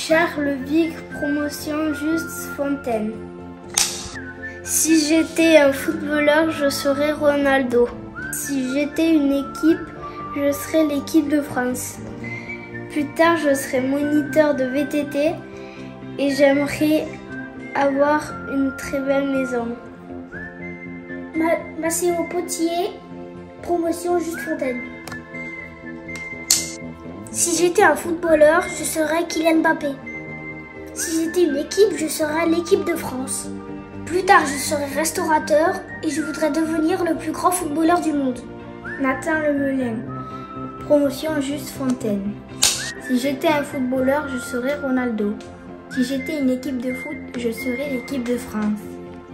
Charles Vic, promotion Juste Fontaine. Si j'étais un footballeur, je serais Ronaldo. Si j'étais une équipe, je serais l'équipe de France. Plus tard, je serais moniteur de VTT et j'aimerais avoir une très belle maison. Massimo Potier, promotion Juste Fontaine. Si j'étais un footballeur, je serais Kylian Mbappé. Si j'étais une équipe, je serais l'équipe de France. Plus tard, je serai restaurateur et je voudrais devenir le plus grand footballeur du monde. Nathan Lemelin, promotion Juste Fontaine. Si j'étais un footballeur, je serais Ronaldo. Si j'étais une équipe de foot, je serais l'équipe de France.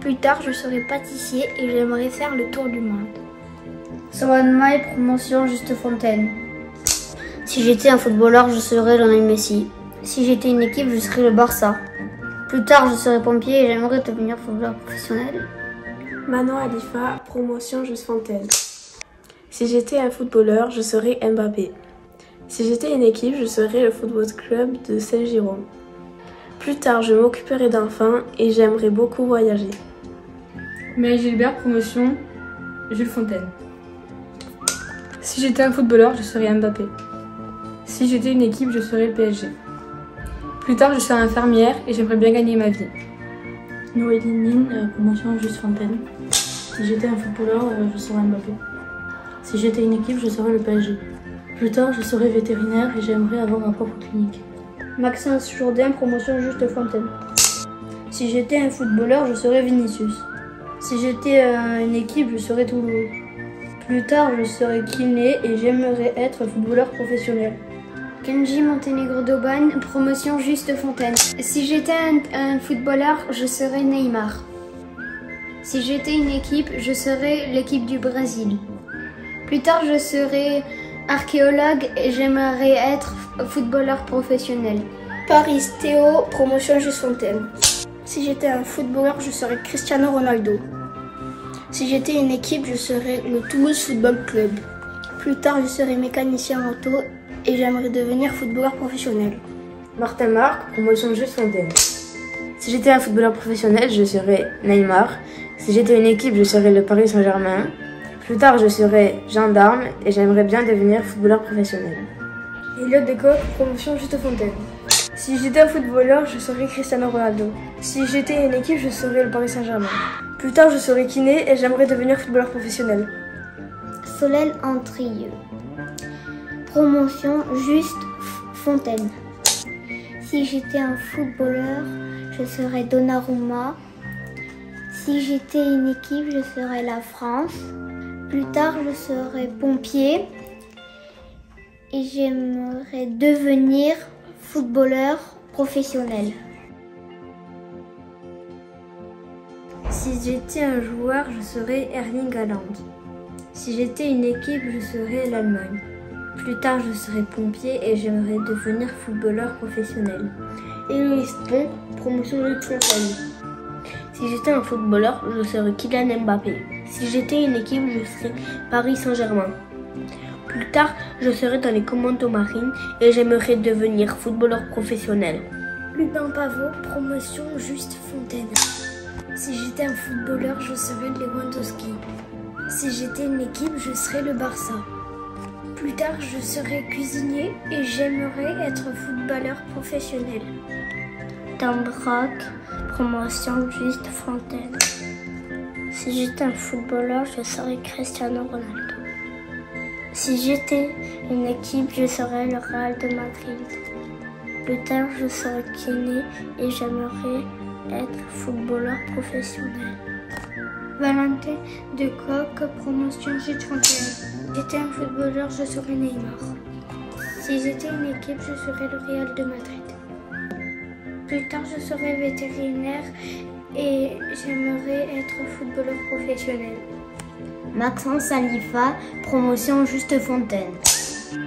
Plus tard, je serais pâtissier et j'aimerais faire le tour du monde. Sohan Mai, promotion Juste Fontaine. Si j'étais un footballeur, je serais Lionel Messi. Si j'étais une équipe, je serais le Barça. Plus tard, je serais pompier et j'aimerais devenir footballeur professionnel. Manon Alifa, promotion Juste Fontaine. Si j'étais un footballeur, je serais Mbappé. Si j'étais une équipe, je serais le Football Club de Saint-Jérôme. Plus tard, je m'occuperai d'enfants et j'aimerais beaucoup voyager. Maël Gilbert, promotion Jules Fontaine. Si j'étais un footballeur, je serais Mbappé. Si j'étais une équipe, je serais le PSG. Plus tard, je serai infirmière et j'aimerais bien gagner ma vie. Noélie Nin, promotion Juste Fontaine. Si j'étais un footballeur, je serais Mbappé. Si j'étais une équipe, je serais le PSG. Plus tard, je serai vétérinaire et j'aimerais avoir ma propre clinique. Maxence Jourdain, promotion Juste Fontaine. Si j'étais un footballeur, je serais Vinicius. Si j'étais une équipe, je serais Toulouse. Plus tard, je serais kiné et j'aimerais être footballeur professionnel. Kenji Montenegro d'Aubagne, promotion Juste Fontaine. Si j'étais un footballeur, je serais Neymar. Si j'étais une équipe, je serais l'équipe du Brésil. Plus tard, je serais archéologue et j'aimerais être footballeur professionnel. Paris Théo, promotion Juste Fontaine. Si j'étais un footballeur, je serais Cristiano Ronaldo. Si j'étais une équipe, je serais le Toulouse Football Club. Plus tard, je serais mécanicien auto et j'aimerais devenir footballeur professionnel. Martin Marc, promotion Juste Fontaine. Si j'étais un footballeur professionnel, je serais Neymar. Si j'étais une équipe, je serais le Paris Saint-Germain. Plus tard, je serai gendarme et j'aimerais bien devenir footballeur professionnel. Elliot Decoq, promotion Juste Fontaine. Si j'étais un footballeur, je serais Cristiano Ronaldo. Si j'étais une équipe, je serais le Paris Saint-Germain. Plus tard, je serai kiné et j'aimerais devenir footballeur professionnel. Solène Antrieux, promotion Juste Fontaine. Si j'étais un footballeur, je serais Donnarumma. Si j'étais une équipe, je serais la France. Plus tard, je serai pompier et j'aimerais devenir footballeur professionnel. Si j'étais un joueur, je serais Erling Haaland. Si j'étais une équipe, je serais l'Allemagne. Plus tard, je serai pompier et j'aimerais devenir footballeur professionnel. Héloïse Pont, promotion Juste Fontaine. Si j'étais un footballeur, je serais Kylian Mbappé. Si j'étais une équipe, je serais Paris Saint-Germain. Plus tard, je serai dans les commandos marines et j'aimerais devenir footballeur professionnel. Lubin Pavot, promotion Juste Fontaine. Si j'étais un footballeur, je serais Lewandowski. Si j'étais une équipe, je serais le Barça. Plus tard, je serais cuisinier et j'aimerais être footballeur professionnel. Tom Brock, promotion Juste Fontaine. Si j'étais un footballeur, je serais Cristiano Ronaldo. Si j'étais une équipe, je serais le Real de Madrid. Plus tard, je serais kiné et j'aimerais être footballeur professionnel. Valentin Decoq, promotion Juste Fontaine. Si j'étais un footballeur, je serais Neymar. Si j'étais une équipe, je serais le Real de Madrid. Plus tard, je serai vétérinaire et j'aimerais être footballeur professionnel. Maxence Alifa, promotion Juste Fontaine.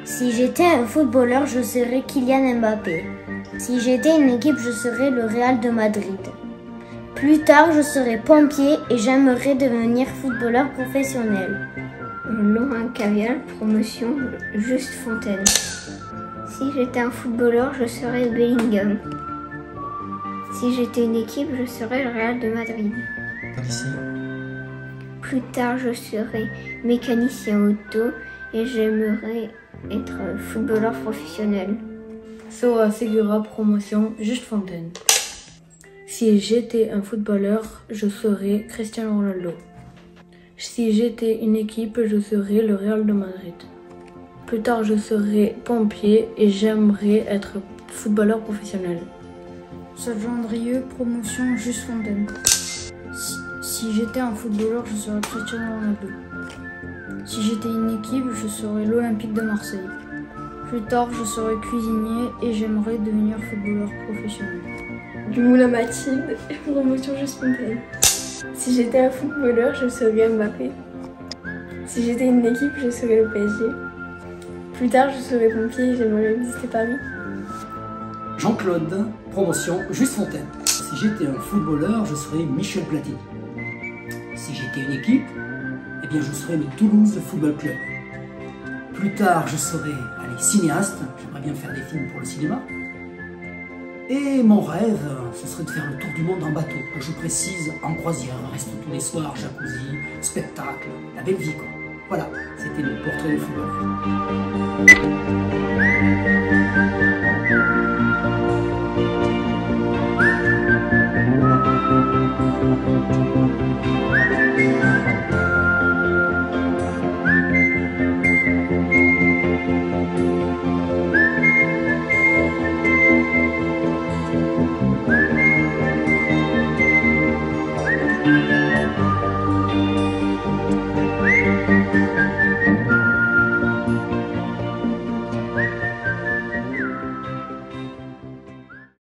Si j'étais un footballeur, je serais Kylian Mbappé. Si j'étais une équipe, je serais le Real de Madrid. Plus tard, je serai pompier et j'aimerais devenir footballeur professionnel. Laurent Cavial, promotion Juste Fontaine. Si Si j'étais un footballeur, je serais Bellingham. Si j'étais une équipe, je serais le Real de Madrid. Ici. Plus tard, je serai mécanicien auto et j'aimerais être footballeur professionnel. Sora Segura, promotion Juste Fontaine. Si j'étais un footballeur, je serais Cristiano Ronaldo. Si j'étais une équipe, je serais le Real de Madrid. Plus tard, je serai pompier et j'aimerais être footballeur professionnel. Saint-Jean-Drieux, promotion Juste Fontaine. Si j'étais un footballeur, je serais Cristiano Ronaldo. Si j'étais une équipe, je serais l'Olympique de Marseille. Plus tard, je serai cuisinier et j'aimerais devenir footballeur professionnel. Du Moulin Mathilde, promotion Juste Fontaine. Si j'étais un footballeur, je serais Mbappé. Si j'étais une équipe, je serais le PSG. Plus tard, je serai pompier et j'aimerais visiter Paris. Jean-Claude, promotion Juste Fontaine. Si j'étais un footballeur, je serais Michel Platini. Si j'étais une équipe, eh bien je serais le Toulouse Football Club. Plus tard, je serais cinéaste, j'aimerais bien faire des films pour le cinéma. Et mon rêve, ce serait de faire le tour du monde en bateau. Je précise, en croisière, reste tous les soirs, jacuzzi, spectacle, la belle vie quoi. Voilà, c'était le portrait de footballeur.